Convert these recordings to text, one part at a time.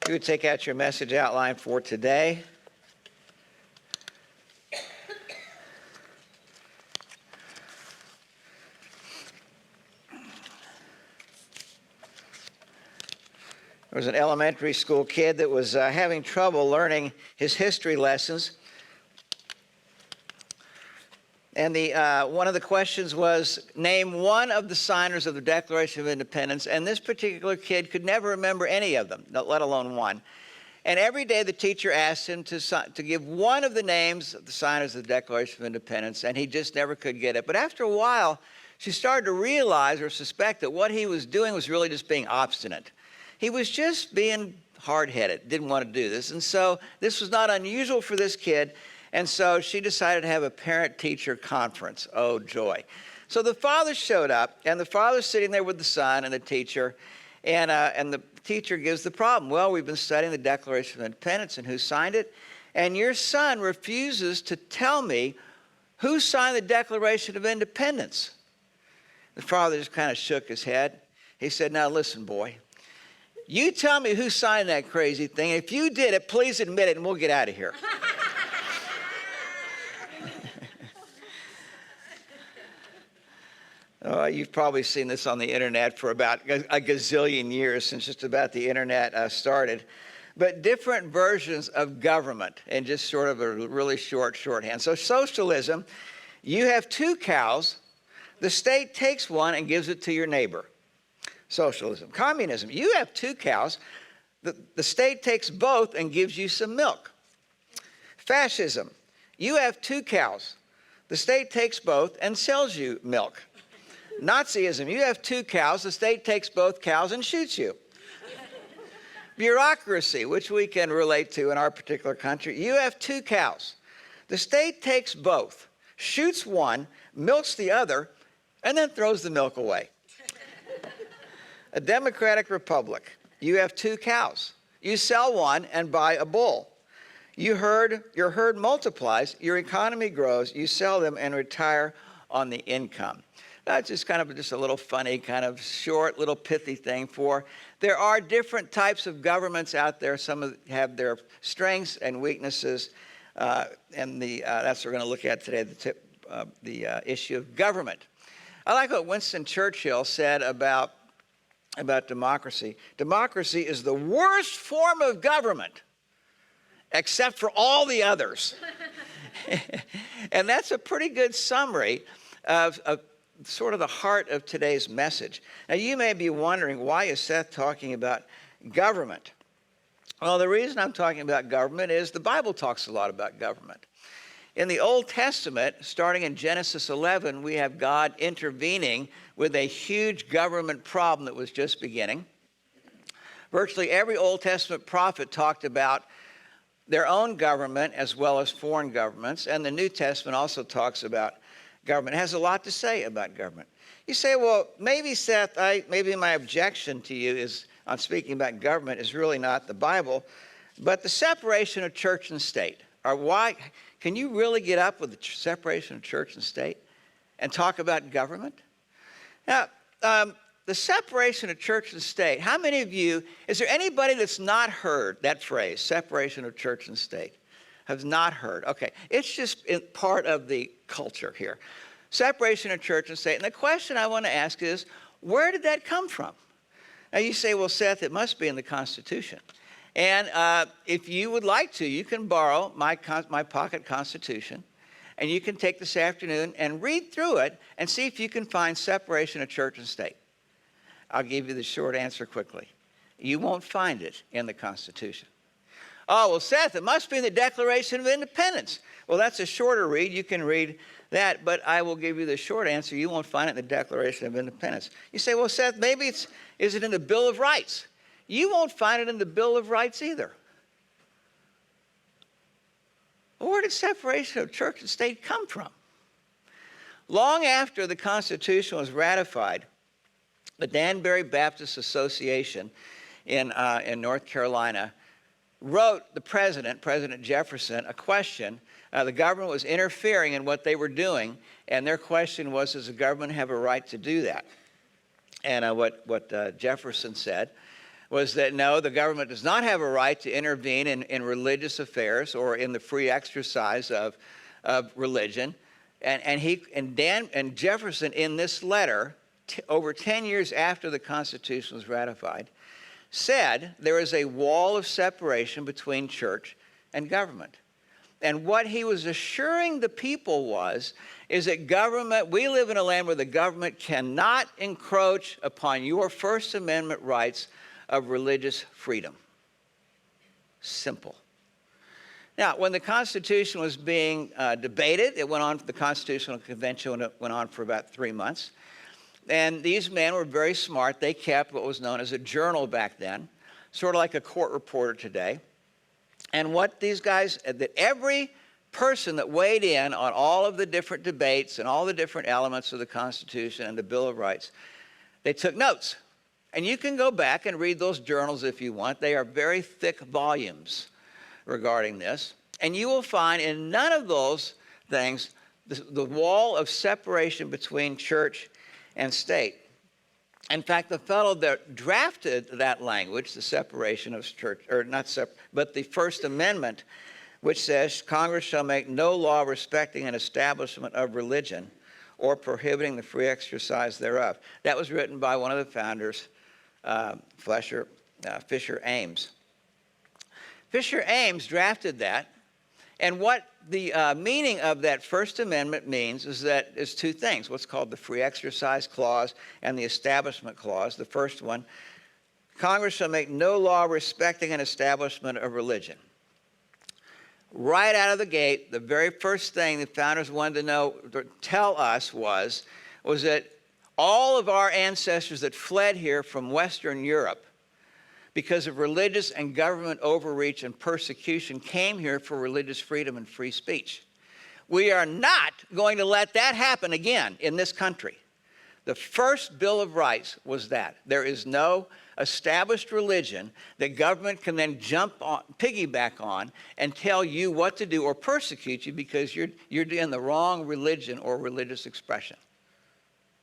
If you would take out your message outline for today. There was an elementary school kid that was having trouble learning his history lessons. And one of the questions was, name one of the signers of the Declaration of Independence. And this particular kid could never remember any of them, let alone one. And every day the teacher asked him to give one of the names of the signers of the Declaration of Independence, and he just never could get it. But after a while, she started to realize or suspect that what he was doing was really just being obstinate. He was just being hard-headed, didn't want to do this. And so this was not unusual for this kid. And so she decided to have a parent-teacher conference. Oh, joy. So the father showed up, and the father's sitting there with the son and the teacher, and the teacher gives the problem. Well, we've been studying the Declaration of Independence and who signed it, and your son refuses to tell me who signed the Declaration of Independence. The father just kind of shook his head. He said, now listen, boy, you tell me who signed that crazy thing. If you did it, please admit it, and we'll get out of here. You've probably seen this on the internet for about a gazillion years, since just about the internet started. But different versions of government, and just sort of a really shorthand. So socialism, you have two cows. The state takes one and gives it to your neighbor. Socialism. Communism, you have two cows. The state takes both and gives you some milk. Fascism, you have two cows. The state takes both and sells you milk. Nazism, you have two cows, the state takes both cows and shoots you. Bureaucracy, which we can relate to in our particular country, you have two cows. The state takes both, shoots one, milks the other, and then throws the milk away. A democratic republic, you have two cows. You sell one and buy a bull. Your herd multiplies, your economy grows, you sell them and retire on the income. That's just kind of just a little funny, kind of short, little pithy thing for. There are different types of governments out there. Some have their strengths and weaknesses, and that's what we're going to look at today, the issue of government. I like what Winston Churchill said about democracy. Democracy is the worst form of government, except for all the others. And that's a pretty good summary of sort of the heart of today's message. Now, you may be wondering, why is Seth talking about government? Well, the reason I'm talking about government is the Bible talks a lot about government. In the Old Testament, starting in Genesis 11, we have God intervening with a huge government problem that was just beginning. Virtually every Old Testament prophet talked about their own government as well as foreign governments, and the New Testament also talks about government. It has a lot to say about government. You say, well, maybe, Seth, maybe my objection to you is on speaking about government is really not the Bible, but the separation of church and state. Or why? Can you really get up with the separation of church and state and talk about government? Now, the separation of church and state, how many of you, is there anybody that's not heard that phrase, separation of church and state? Have not heard. Okay, it's just part of the culture here. Separation of church and state. And the question I want to ask is, where did that come from? Now you say, well, Seth, it must be in the Constitution. And if you would like to, you can borrow my pocket Constitution, and you can take this afternoon and read through it and see if you can find separation of church and state. I'll give you the short answer quickly. You won't find it in the Constitution. Oh, well, Seth, it must be in the Declaration of Independence. Well, that's a shorter read. You can read that, but I will give you the short answer. You won't find it in the Declaration of Independence. You say, well, Seth, maybe is it in the Bill of Rights? You won't find it in the Bill of Rights either. Well, where did separation of church and state come from? Long after the Constitution was ratified, the Danbury Baptist Association in North Carolina wrote the president, President Jefferson, a question. The government was interfering in what they were doing, and their question was, does the government have a right to do that? And what Jefferson said was that no, the government does not have a right to intervene in religious affairs or in the free exercise of religion. And Jefferson, in this letter, over 10 years after the Constitution was ratified, said there is a wall of separation between church and government. And what he was assuring the people is that government, we live in a land where the government cannot encroach upon your First Amendment rights of religious freedom. Simple. Now, when the Constitution was being debated, it went on, the Constitutional Convention went on for about 3 months. And these men were very smart. They kept what was known as a journal back then, sort of like a court reporter today. And what these guys, that every person that weighed in on all of the different debates and all the different elements of the Constitution and the Bill of Rights, they took notes. And you can go back and read those journals if you want. They are very thick volumes regarding this. And you will find in none of those things the wall of separation between church and state. In fact, the fellow that drafted that language, the separation of church, or not separate, but the First Amendment, which says Congress shall make no law respecting an establishment of religion or prohibiting the free exercise thereof. That was written by one of the founders, Fisher Ames. Fisher Ames drafted that, and what the meaning of that First Amendment means is two things, what's called the Free Exercise Clause and the Establishment Clause. The first one, Congress shall make no law respecting an establishment of religion. Right out of the gate, the very first thing the founders wanted to tell us was that all of our ancestors that fled here from Western Europe because of religious and government overreach and persecution came here for religious freedom and free speech. We are not going to let that happen again in this country. The first Bill of Rights was that. There is no established religion that government can then piggyback on and tell you what to do or persecute you because you're in the wrong religion or religious expression.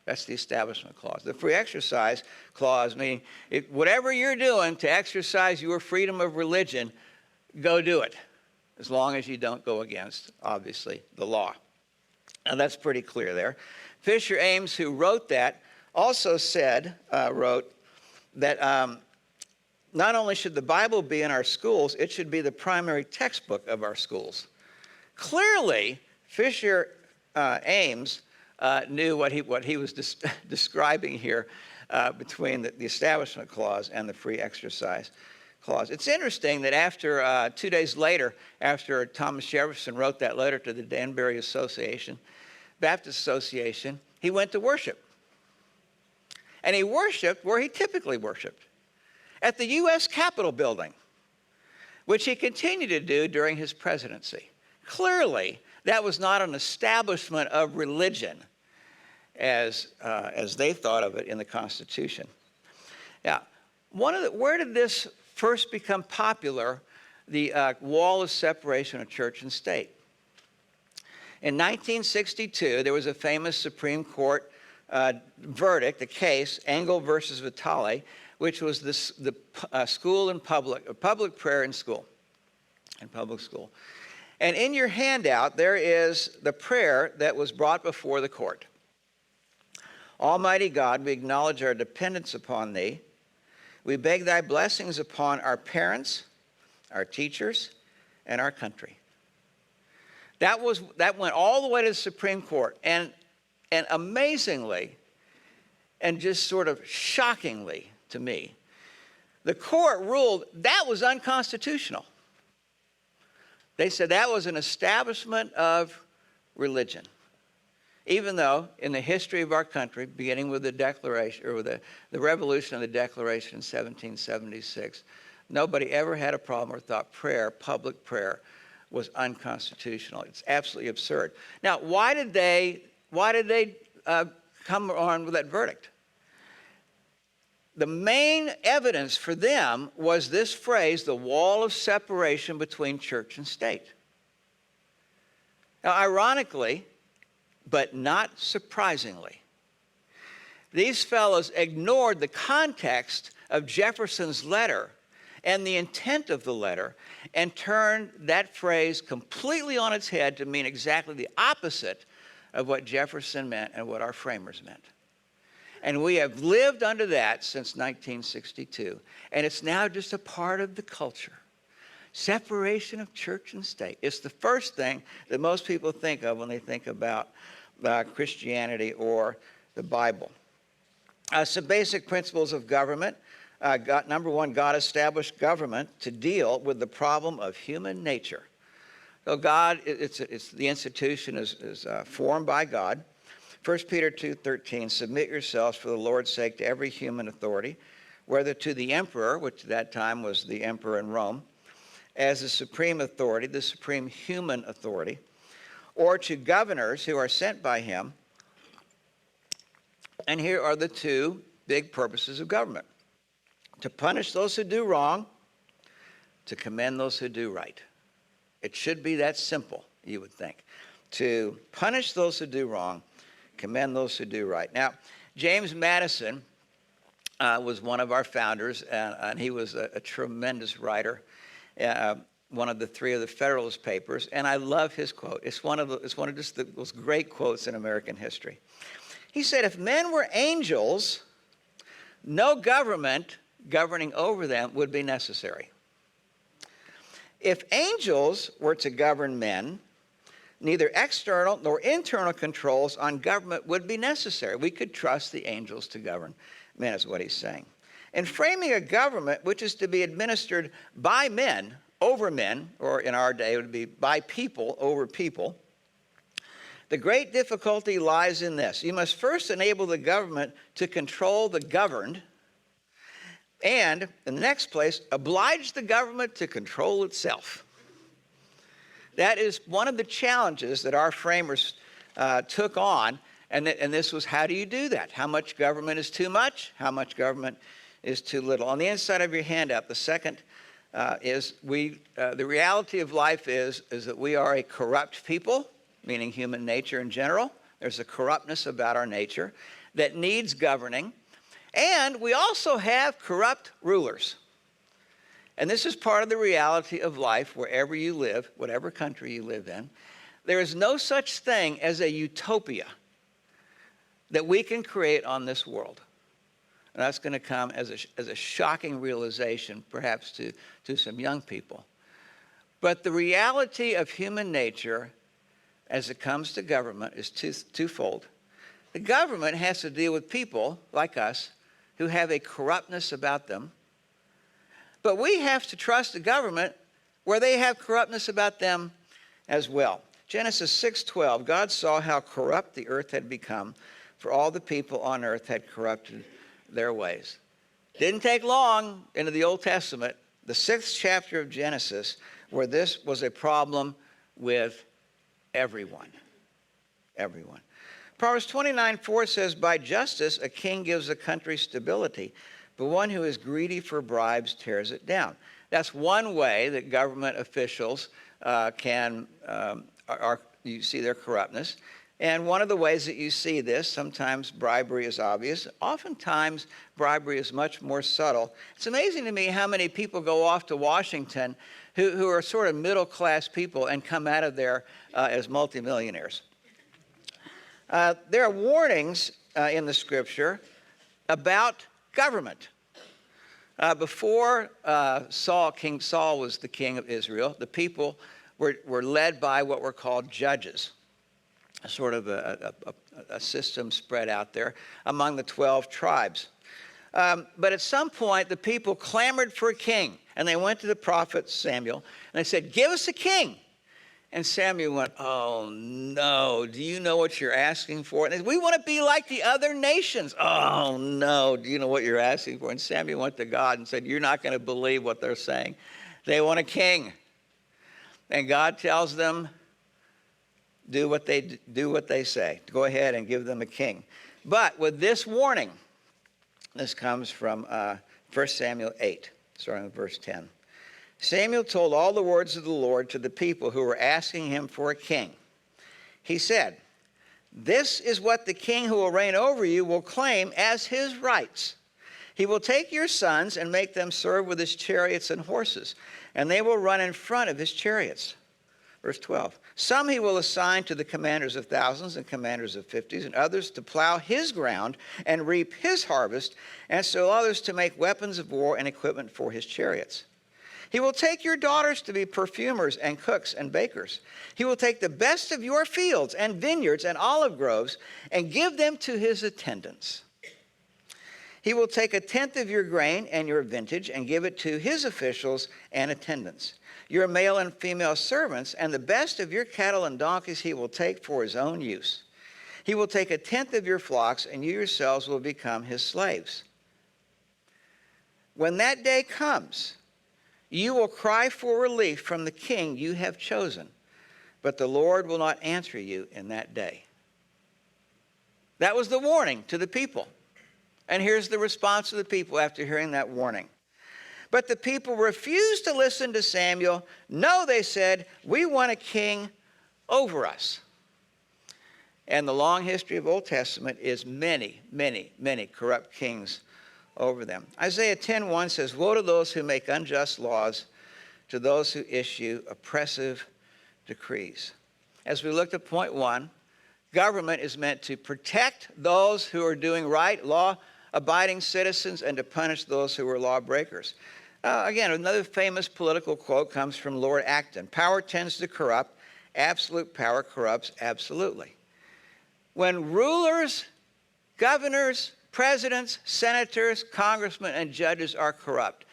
That's the Establishment Clause. The Free Exercise Clause, meaning whatever you're doing to exercise your freedom of religion, go do it, as long as you don't go against, obviously, the law. Now, that's pretty clear there. Fisher Ames, who wrote that, also wrote that not only should the Bible be in our schools, it should be the primary textbook of our schools. Clearly, Fisher Ames knew what he was describing here between the Establishment Clause and the Free Exercise Clause. It's interesting that after 2 days later, after Thomas Jefferson wrote that letter to the Danbury Baptist Association, he went to worship. And he worshiped where he typically worshiped, at the U.S. Capitol building, which he continued to do during his presidency. Clearly, that was not an establishment of religion as they thought of it in the Constitution. Now, where did this first become popular, the wall of separation of church and state? In 1962, there was a famous Supreme Court verdict, a case, Engel versus Vitale, which was the school in public prayer in school, in public school. And in your handout, there is the prayer that was brought before the court. Almighty God, we acknowledge our dependence upon Thee. We beg Thy blessings upon our parents, our teachers, and our country. That went all the way to the Supreme Court. And amazingly, and just sort of shockingly to me, the court ruled that was unconstitutional. They said that was an establishment of religion. Even though in the history of our country, beginning with the Declaration, or with the Revolution of the Declaration in 1776, nobody ever had a problem or thought public prayer, was unconstitutional. It's absolutely absurd. Now, why did they come on with that verdict? The main evidence for them was this phrase, the wall of separation between church and state. Now, ironically, but not surprisingly, these fellows ignored the context of Jefferson's letter and the intent of the letter and turned that phrase completely on its head to mean exactly the opposite of what Jefferson meant and what our framers meant. And we have lived under that since 1962. And it's now just a part of the culture. Separation of church and state. It's the first thing that most people think of when they think about Christianity or the Bible. Some basic principles of government. Number one, God established government to deal with the problem of human nature. So God, the institution is formed by God. 1 Peter 2:13, submit yourselves for the Lord's sake to every human authority, whether to the emperor, which at that time was the emperor in Rome, as the supreme authority, the supreme human authority, or to governors who are sent by him. And here are the two big purposes of government: to punish those who do wrong, to commend those who do right. It should be that simple, you would think. To punish those who do wrong, commend those who do right. Now, James Madison was one of our founders, and he was a tremendous writer, one of the three of the Federalist Papers, and I love his quote. It's one of just the most great quotes in American history. He said, if men were angels, no government governing over them would be necessary. If angels were to govern men, neither external nor internal controls on government would be necessary. We could trust the angels to govern men, is what he's saying. In framing a government which is to be administered by men, over men, or in our day it would be by people, over people, the great difficulty lies in this. You must first enable the government to control the governed, and, in the next place, oblige the government to control itself. That is one of the challenges that our framers took on, and this was, how do you do that? How much government is too much? How much government is too little? On the inside of your handout, the second is the reality of life is that we are a corrupt people, meaning human nature in general. There's a corruptness about our nature that needs governing. And we also have corrupt rulers. And this is part of the reality of life wherever you live, whatever country you live in. There is no such thing as a utopia that we can create on this world. And that's going to come as a shocking realization, perhaps to some young people. But the reality of human nature as it comes to government is twofold. The government has to deal with people like us who have a corruptness about them. But we have to trust the government where they have corruptness about them as well. Genesis 6:12, God saw how corrupt the earth had become, for all the people on earth had corrupted their ways. Didn't take long into the Old Testament, the 6th chapter of Genesis, where this was a problem with everyone. Everyone. Proverbs 29:4 says, by justice a king gives a country stability, but one who is greedy for bribes tears it down. That's one way that government officials you see their corruptness. And one of the ways that you see this, sometimes bribery is obvious. Oftentimes, bribery is much more subtle. It's amazing to me how many people go off to Washington who are sort of middle-class people and come out of there as multimillionaires. There are warnings in the Scripture about government. Before King Saul was the king of Israel, the people were led by what were called judges, sort of a system spread out there among the 12 tribes. But at some point, the people clamored for a king, and they went to the prophet Samuel, and they said, give us a king. And Samuel went, oh, no, do you know what you're asking for? And they said, we want to be like the other nations. Oh, no, do you know what you're asking for? And Samuel went to God and said, you're not going to believe what they're saying. They want a king. And God tells them, do what they say. Go ahead and give them a king. But with this warning, this comes from 1 Samuel 8, starting with verse 10. Samuel told all the words of the Lord to the people who were asking him for a king. He said, this is what the king who will reign over you will claim as his rights. He will take your sons and make them serve with his chariots and horses, and they will run in front of his chariots. Verse 12, some he will assign to the commanders of thousands and commanders of fifties, and others to plow his ground and reap his harvest, and so others to make weapons of war and equipment for his chariots. He will take your daughters to be perfumers and cooks and bakers. He will take the best of your fields and vineyards and olive groves and give them to his attendants. He will take a tenth of your grain and your vintage and give it to his officials and attendants. Your male and female servants and the best of your cattle and donkeys he will take for his own use. He will take a tenth of your flocks, and you yourselves will become his slaves. When that day comes, you will cry for relief from the king you have chosen, but the Lord will not answer you in that day. That was the warning to the people. And here's the response of the people after hearing that warning. But the people refused to listen to Samuel. No, they said, we want a king over us. And the long history of Old Testament is many, many, many corrupt kings over them. Isaiah 10:1 says, woe to those who make unjust laws, to those who issue oppressive decrees. As we looked at point 1, government is meant to protect those who are doing right, law-abiding citizens, and to punish those who are lawbreakers. Again, another famous political quote comes from Lord Acton. Power tends to corrupt. Absolute power corrupts absolutely. When rulers, governors, presidents, senators, congressmen, and judges are corrupt,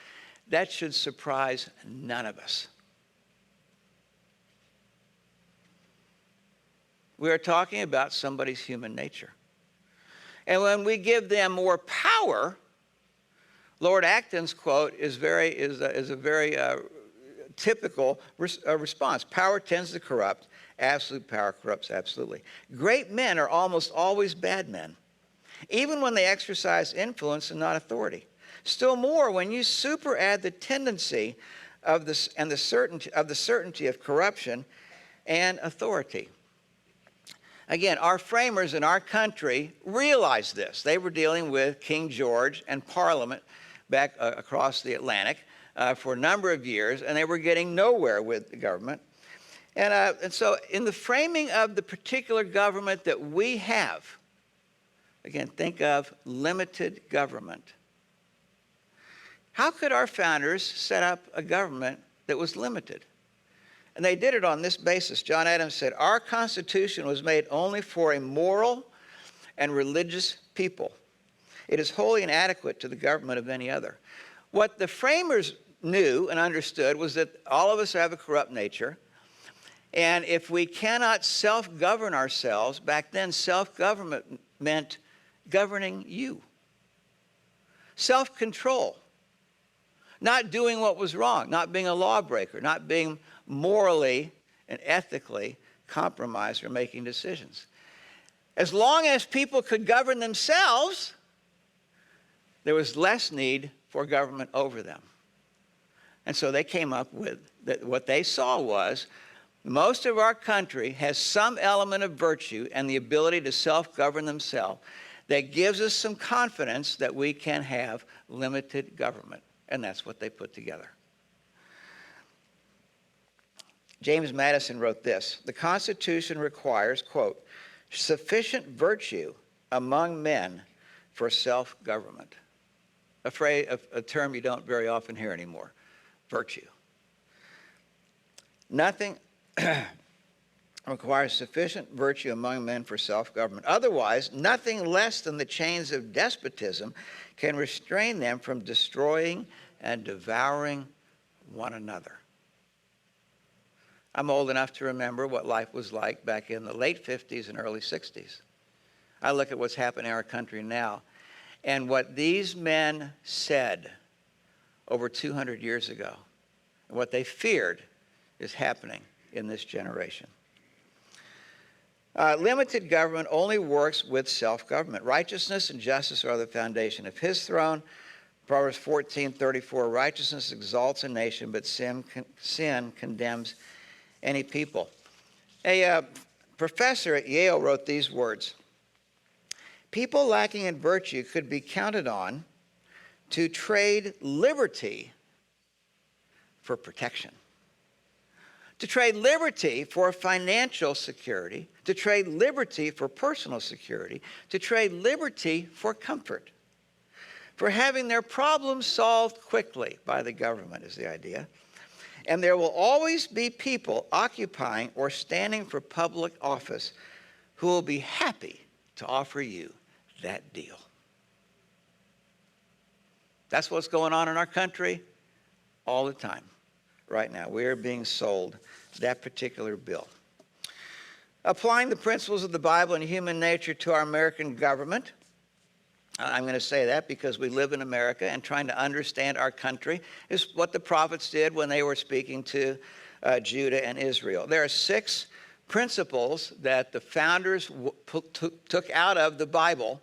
that should surprise none of us. We are talking about somebody's human nature. And when we give them more power, Lord Acton's quote is a very typical response. Power tends to corrupt. Absolute power corrupts absolutely. Great men are almost always bad men, even when they exercise influence and not authority. Still more, when you superadd the tendency of this and the certainty of corruption and authority. Again, our framers in our country realized this. They were dealing with King George and Parliament back across the Atlantic for a number of years, and they were getting nowhere with the government. And so in the framing of the particular government that we have, again, think of limited government. How could our founders set up a government that was limited? And they did it on this basis. John Adams said, our Constitution was made only for a moral and religious people. It is wholly inadequate to the government of any other. What the framers knew and understood was that all of us have a corrupt nature. And if we cannot self-govern ourselves, back then self-government meant governing you. Self-control. Not doing what was wrong, not being a lawbreaker, not being morally and ethically compromised or making decisions. As long as people could govern themselves, there was less need for government over them. And so they came up with that. What they saw was most of our country has some element of virtue and the ability to self-govern themselves that gives us some confidence that we can have limited government. And that's what they put together. James Madison wrote this: the Constitution requires, quote, sufficient virtue among men for self-government. A term you don't very often hear anymore. Virtue. Nothing requires sufficient virtue among men for self-government. Otherwise, nothing less than the chains of despotism can restrain them from destroying and devouring one another. I'm old enough to remember what life was like back in the late 50s and early 60s. I look at what's happening in our country now, and what these men said over 200 years ago, and what they feared is happening in this generation. Limited government only works with self-government. Righteousness and justice are the foundation of his throne. Proverbs 14:34, righteousness exalts a nation, but sin condemns any people. A professor at Yale wrote these words: people lacking in virtue could be counted on to trade liberty for protection, to trade liberty for financial security, to trade liberty for personal security, to trade liberty for comfort, for having their problems solved quickly by the government is the idea. And there will always be people occupying or standing for public office who will be happy to offer you that deal. That's what's going on in our country all the time. Right now, we are being sold that particular bill. Applying the principles of the Bible and human nature to our American government, I'm going to say that because we live in America, and trying to understand our country is what the prophets did when they were speaking to Judah and Israel. There are 6 principles that the founders took out of the Bible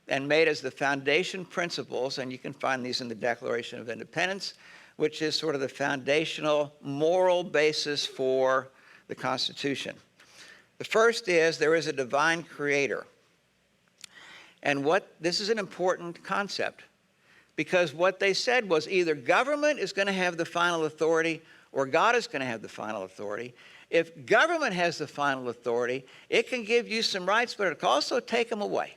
and made as the foundation principles, and you can find these in the Declaration of Independence, which is sort of the foundational moral basis for the Constitution. The first is there is a divine creator. And this is an important concept, because what they said was either government is going to have the final authority or God is going to have the final authority. If government has the final authority, it can give you some rights, but it can also take them away.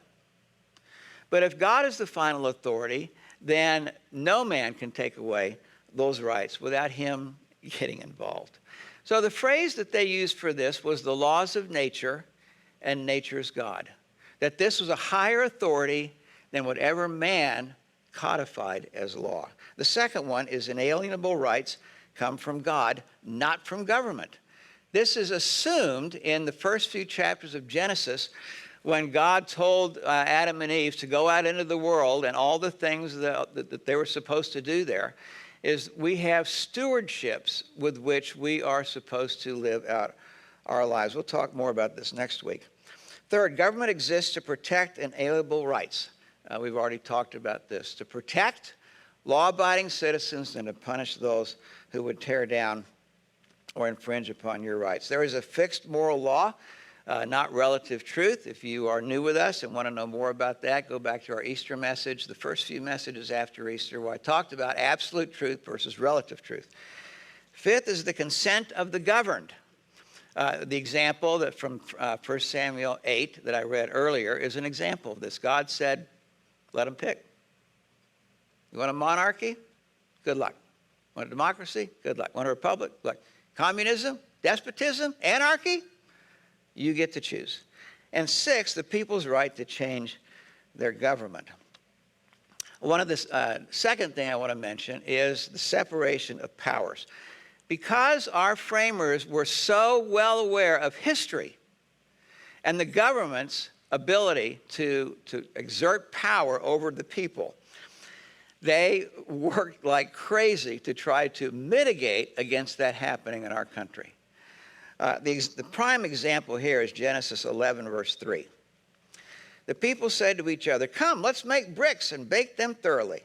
But if God is the final authority, then no man can take away those rights without him getting involved. So the phrase that they used for this was the laws of nature and nature's God. That this was a higher authority than whatever man codified as law. The second one is inalienable rights come from God, not from government. This is assumed in the first few chapters of Genesis when God told Adam and Eve to go out into the world, and all the things that they were supposed to do there is we have stewardships with which we are supposed to live out our lives. We'll talk more about this next week. Third, government exists to protect inalienable rights. We've already talked about this. To protect law-abiding citizens and to punish those who would tear down or infringe upon your rights. There is a fixed moral law, not relative truth. If you are new with us and want to know more about that, go back to our Easter message, the first few messages after Easter, where I talked about absolute truth versus relative truth. Fifth is the consent of the governed. The example that from 1 Samuel 8 that I read earlier is an example of this. God said, let them pick. You want a monarchy? Good luck. Want a democracy? Good luck. Want a republic? Good luck. Communism? Despotism? Anarchy? You get to choose. And 6, the people's right to change their government. One of the second thing I want to mention is the separation of powers. Because our framers were so well aware of history and the government's ability to exert power over the people, they worked like crazy to try to mitigate against that happening in our country. The prime example here is Genesis 11, verse 3. The people said to each other, "Come, let's make bricks and bake them thoroughly."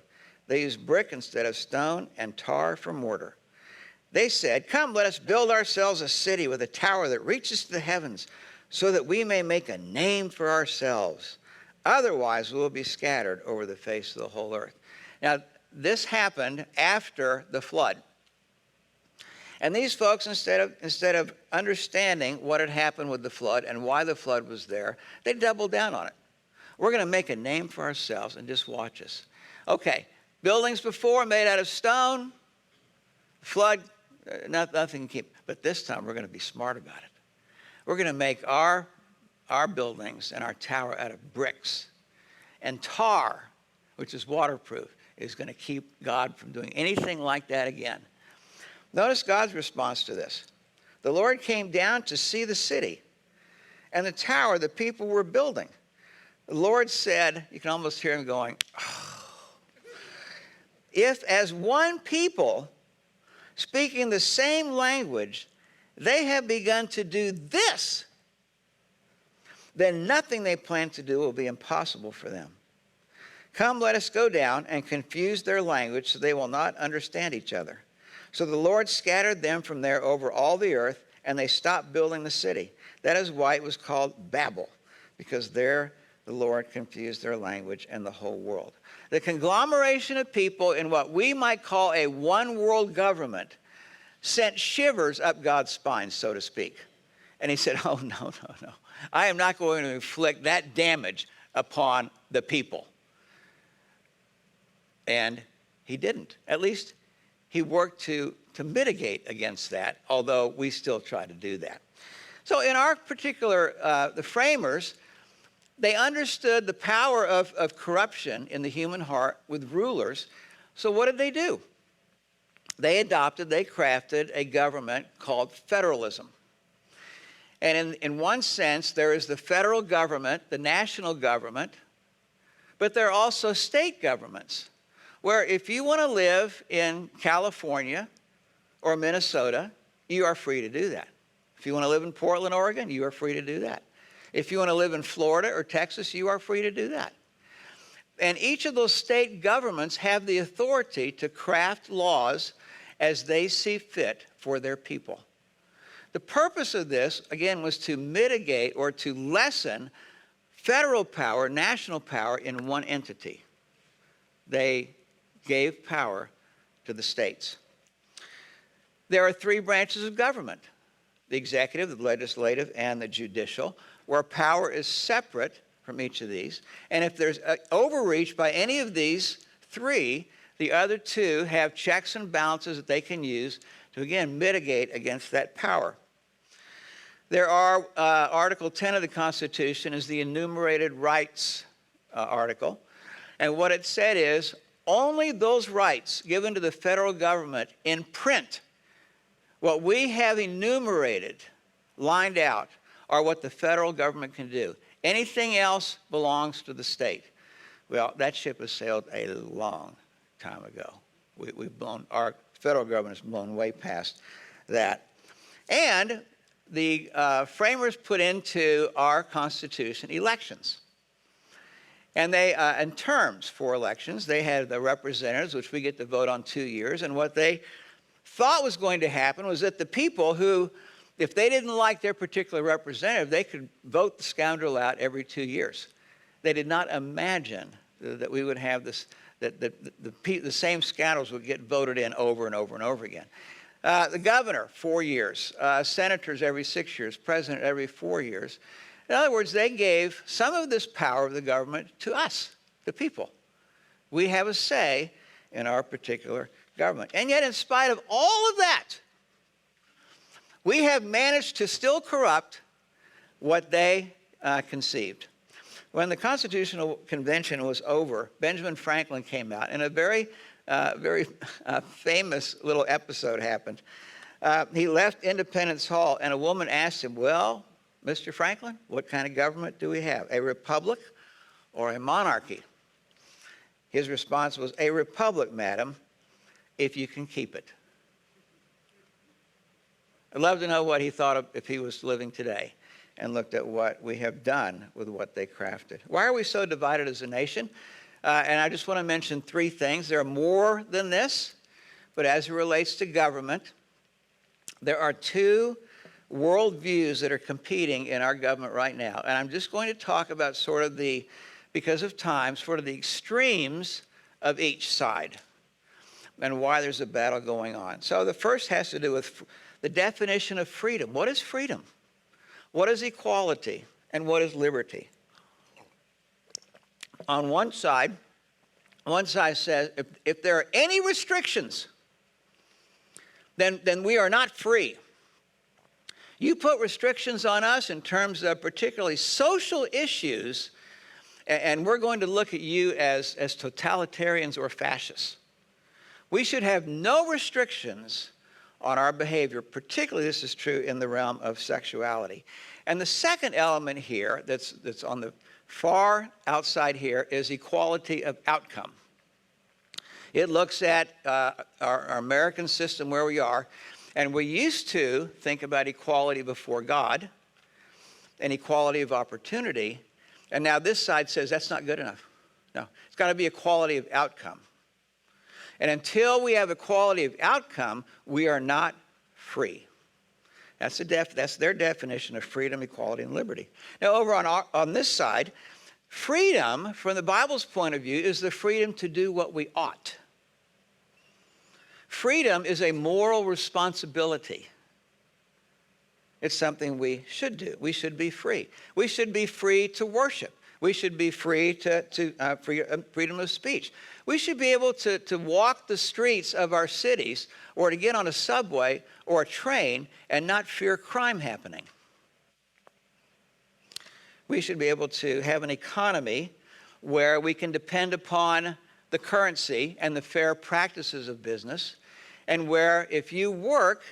They used brick instead of stone and tar for mortar. They said, "Come, let us build ourselves a city with a tower that reaches to the heavens, so that we may make a name for ourselves. Otherwise, we will be scattered over the face of the whole earth." Now, this happened after the flood. And these folks, instead of understanding what had happened with the flood and why the flood was there, they doubled down on it. We're going to make a name for ourselves and just watch us. Okay, buildings before made out of stone, flood, nothing can keep. But this time we're going to be smart about it. We're going to make our buildings and our tower out of bricks. And tar, which is waterproof, is going to keep God from doing anything like that again. Notice God's response to this. The Lord came down to see the city and the tower the people were building. The Lord said, you can almost hear him going, "Oh, if as one people, speaking the same language, they have begun to do this, then nothing they plan to do will be impossible for them. Come, let us go down and confuse their language so they will not understand each other." So the Lord scattered them from there over all the earth, and they stopped building the city. That is why it was called Babel, because there the Lord confused their language and the whole world. The conglomeration of people in what we might call a one world government sent shivers up God's spine, so to speak. And he said, oh, no. I am not going to inflict that damage upon the people. And he didn't. At least he worked to mitigate against that, although we still try to do that. So in our particular, the framers, they understood the power of corruption in the human heart with rulers. So what did they do? They crafted a government called federalism. And in one sense, there is the federal government, the national government, but there are also state governments, where if you want to live in California or Minnesota, you are free to do that. If you want to live in Portland, Oregon, you are free to do that. If you want to live in Florida or Texas, you are free to do that. And each of those state governments have the authority to craft laws as they see fit for their people. The purpose of this, again, was to mitigate or to lessen federal power, national power in one entity. They gave power to the states. There are three branches of government: the executive, the legislative, and the judicial, where power is separate from each of these. And if there's overreach by any of these three, the other two have checks and balances that they can use to, again, mitigate against that power. There are, Article 10 of the Constitution is the enumerated rights article. And what it said is, only those rights given to the federal government in print, what we have enumerated, lined out, are what the federal government can do. Anything else belongs to the state. Well, that ship has sailed a long time ago. Our federal government has blown way past that. And the framers put into our Constitution elections. And they, in terms for elections, they had the representatives, which we get to vote on 2 years. And what they thought was going to happen was that the people who, if they didn't like their particular representative, they could vote the scoundrel out every 2 years. They did not imagine that we would have this, that the same scoundrels would get voted in over and over and over again. The governor, 4 years. Senators every 6 years. President every 4 years. In other words, they gave some of this power of the government to us, the people. We have a say in our particular government. And yet, in spite of all of that, we have managed to still corrupt what they conceived. When the Constitutional Convention was over, Benjamin Franklin came out, and a very famous little episode happened. He left Independence Hall, and a woman asked him, well, Mr. Franklin, what kind of government do we have, a republic or a monarchy? His response was, a republic, madam, if you can keep it. I'd love to know what he thought of if he was living today and looked at what we have done with what they crafted. Why are we so divided as a nation? And I just want to mention three things. There are more than this, but as it relates to government, there are two worldviews that are competing in our government right now. And I'm just going to talk about sort of the, because of time, sort of the extremes of each side and why there's a battle going on. So the first has to do with the definition of freedom. What is freedom? What is equality? And what is liberty? On one side says if there are any restrictions, then we are not free. You put restrictions on us in terms of particularly social issues, and we're going to look at you as totalitarians or fascists. We should have no restrictions on our behavior. Particularly, this is true in the realm of sexuality. And the second element here that's on the far outside here is equality of outcome. It looks at our American system where we are, and we used to think about equality before God and equality of opportunity, and now this side says that's not good enough. No, it's got to be equality of outcome. And until we have equality of outcome, we are not free. That's their definition of freedom, equality, and liberty. Now, over on this side, Freedom, from the Bible's point of view, is the freedom to do what we ought. Freedom is a moral responsibility. It's something we should do. We should be free. We should be free to worship. We should be free to freedom of speech. We should be able to walk the streets of our cities or to get on a subway or a train and not fear crime happening. We should be able to have an economy where we can depend upon the currency and the fair practices of business, and where if you work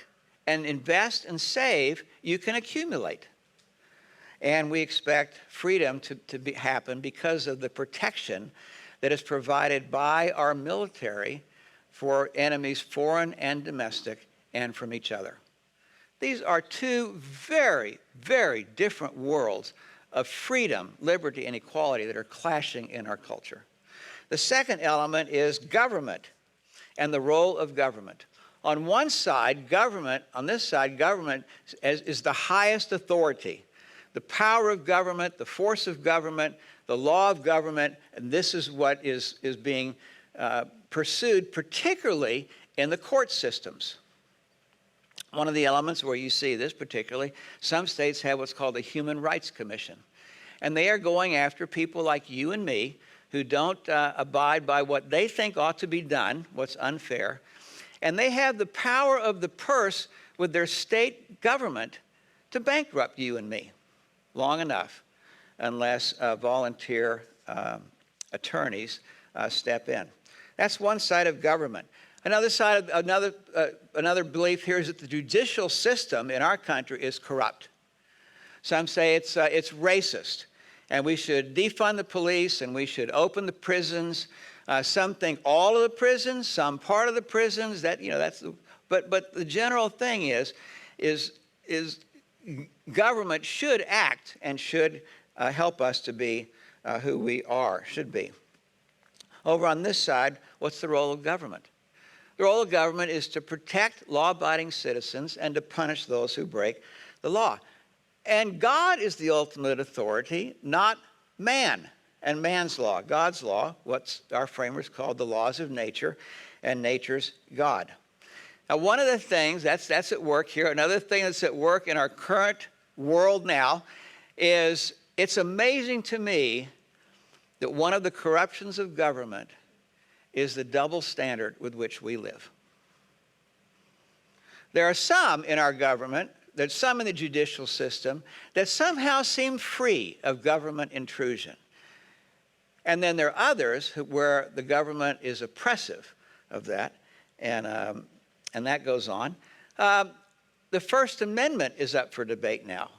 and invest and save, you can accumulate. And we expect freedom to happen because of the protection that is provided by our military for enemies, foreign and domestic, and from each other. These are two very, very different worlds of freedom, liberty, and equality that are clashing in our culture. The second element is government and the role of government. On one side, government is the highest authority. The power of government, the force of government, the law of government, and this is what is being pursued, particularly in the court systems. One of the elements where you see this particularly, some states have what's called a Human Rights Commission. And they are going after people like you and me who don't abide by what they think ought to be done, what's unfair. And they have the power of the purse with their state government to bankrupt you and me long enough, unless volunteer attorneys step in. That's one side of government. Another belief here is that the judicial system in our country is corrupt. Some say it's racist, and we should defund the police, and we should open the prisons. Some think all of the prisons, some part of the prisons. But the general thing is government should act and should help us to be who we should be. Over on this side, what's the role of government? The role of government is to protect law-abiding citizens and to punish those who break the law. And God is the ultimate authority, not man and man's law. God's law, what our framers called the laws of nature, and nature's God. Now, one of the things that's at work here, another thing that's at work in our current world now is it's amazing to me that one of the corruptions of government is the double standard with which we live. There are some in our government, there's some in the judicial system that somehow seem free of government intrusion. And then there are others where the government is oppressive of that, and that goes on. The First Amendment is up for debate now.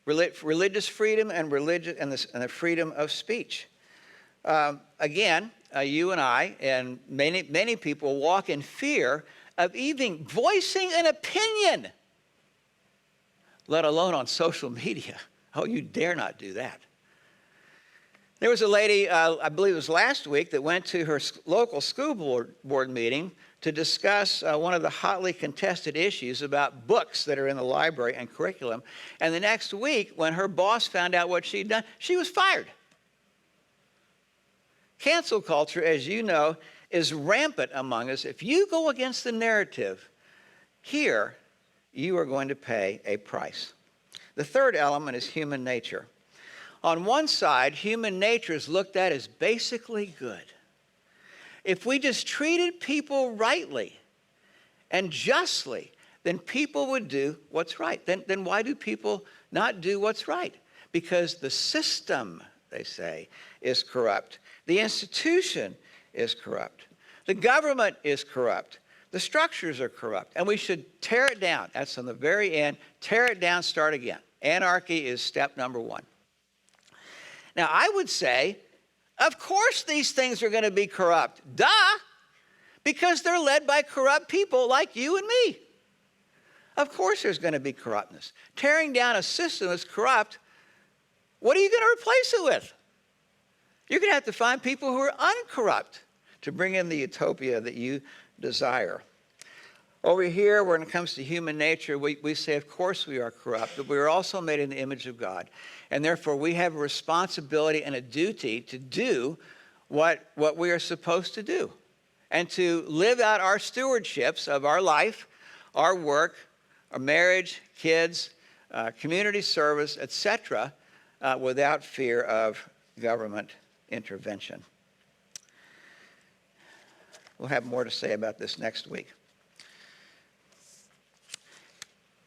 Religious freedom and the freedom of speech. Again, you and I and many people walk in fear of even voicing an opinion, let alone on social media. Oh, you dare not do that. There was a lady, I believe it was last week, that went to her local school board meeting to discuss one of the hotly contested issues about books that are in the library and curriculum. And the next week, when her boss found out what she'd done, she was fired. Cancel culture, as you know, is rampant among us. If you go against the narrative here, you are going to pay a price. The third element is human nature. On one side, human nature is looked at as basically good. If we just treated people rightly and justly, then people would do what's right. Then why do people not do what's right? Because the system, they say, is corrupt. The institution is corrupt. The government is corrupt. The structures are corrupt. And we should tear it down. That's on the very end. Tear it down, start again. Anarchy is step number one. Now, I would say, of course these things are going to be corrupt. Duh! Because they're led by corrupt people like you and me. Of course there's going to be corruptness. Tearing down a system that's corrupt, what are you going to replace it with? You're going to have to find people who are uncorrupt to bring in the utopia that you desire. Over here, when it comes to human nature, we say, of course we are corrupt, but we are also made in the image of God. And therefore, we have a responsibility and a duty to do what we are supposed to do and to live out our stewardships of our life, our work, our marriage, kids, community service, etc., without fear of government intervention. We'll have more to say about this next week.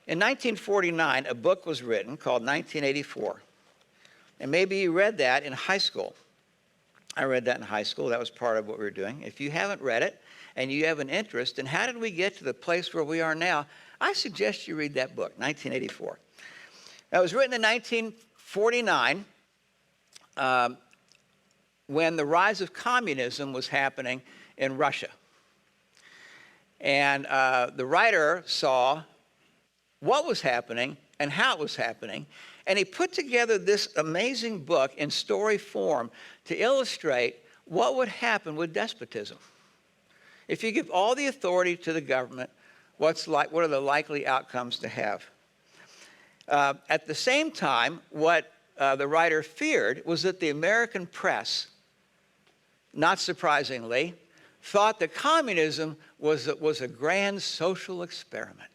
In 1949, a book was written called 1984. And maybe you read that in high school. I read that in high school. That was part of what we were doing. If you haven't read it and you have an interest in how did we get to the place where we are now, I suggest you read that book, 1984. It was written in 1949 when the rise of communism was happening in Russia. And the writer saw what was happening and how it was happening, and he put together this amazing book in story form to illustrate what would happen with despotism. If you give all the authority to the government, what are the likely outcomes to have? At the same time, what the writer feared was that the American press, not surprisingly, thought that communism was a grand social experiment.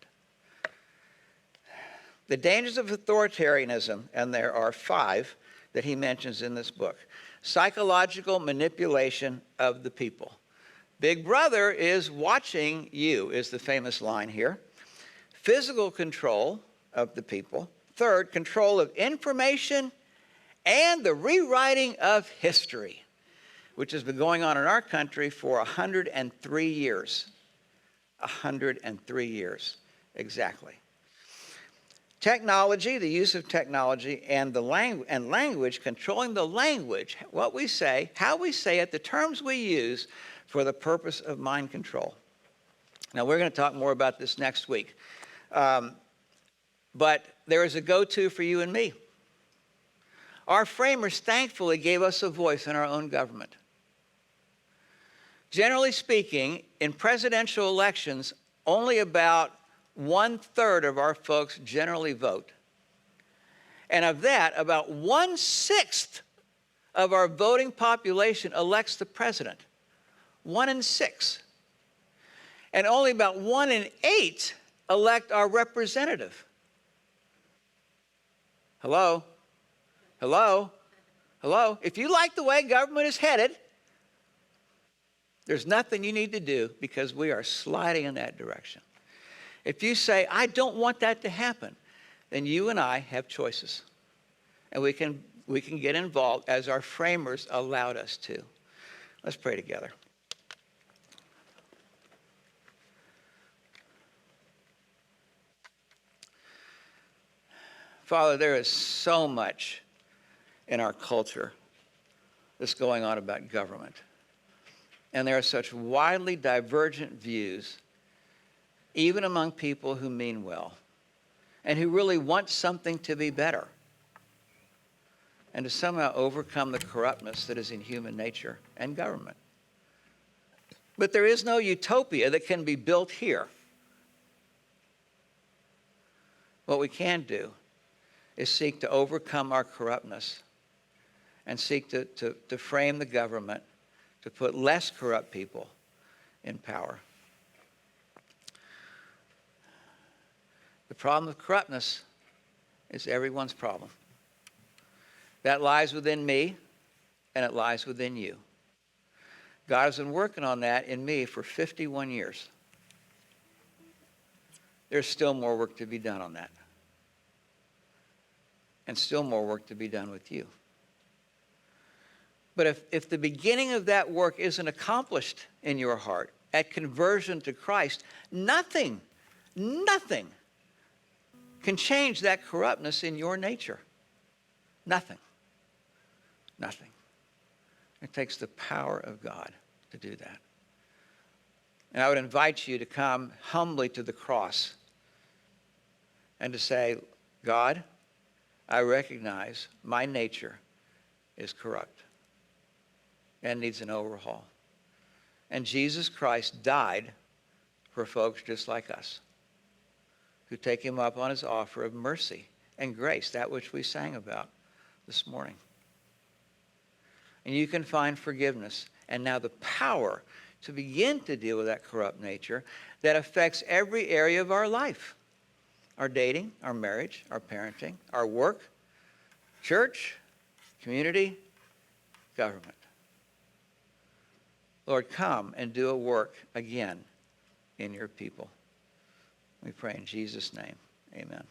The dangers of authoritarianism, and there are 5 that he mentions in this book. Psychological manipulation of the people. Big Brother is watching you, is the famous line here. Physical control of the people. 3rd, control of information and the rewriting of history, which has been going on in our country for 103 years. 103 years, exactly. Technology, the use of technology, and language, controlling the language, what we say, how we say it, the terms we use for the purpose of mind control. Now, we're going to talk more about this next week. But there is a go-to for you and me. Our framers thankfully gave us a voice in our own government. Generally speaking, in presidential elections, only about 1/3 of our folks generally vote. And of that, about 1/6 of our voting population elects the president. 1 in 6. And only about 1 in 8 elect our representative. Hello? Hello? Hello? If you like the way government is headed, there's nothing you need to do because we are sliding in that direction. If you say, I don't want that to happen, then you and I have choices. And we can get involved as our framers allowed us to. Let's pray together. Father, there is so much in our culture that's going on about government. And there are such widely divergent views, even among people who mean well and who really want something to be better and to somehow overcome the corruptness that is in human nature and government. But there is no utopia that can be built here. What we can do is seek to overcome our corruptness and seek to frame the government to put less corrupt people in power. The problem with corruptness is everyone's problem. That lies within me, and it lies within you. God has been working on that in me for 51 years. There's still more work to be done on that. And still more work to be done with you. But if the beginning of that work isn't accomplished in your heart at conversion to Christ, nothing can change that corruptness in your nature. Nothing. It takes the power of God to do that. And I would invite you to come humbly to the cross and to say, God, I recognize my nature is corrupt and needs an overhaul. And Jesus Christ died for folks just like us who take him up on his offer of mercy and grace, that which we sang about this morning. And you can find forgiveness and now the power to begin to deal with that corrupt nature that affects every area of our life. Our dating, our marriage, our parenting, our work, church, community, government. Lord, come and do a work again in your people. We pray in Jesus' name. Amen.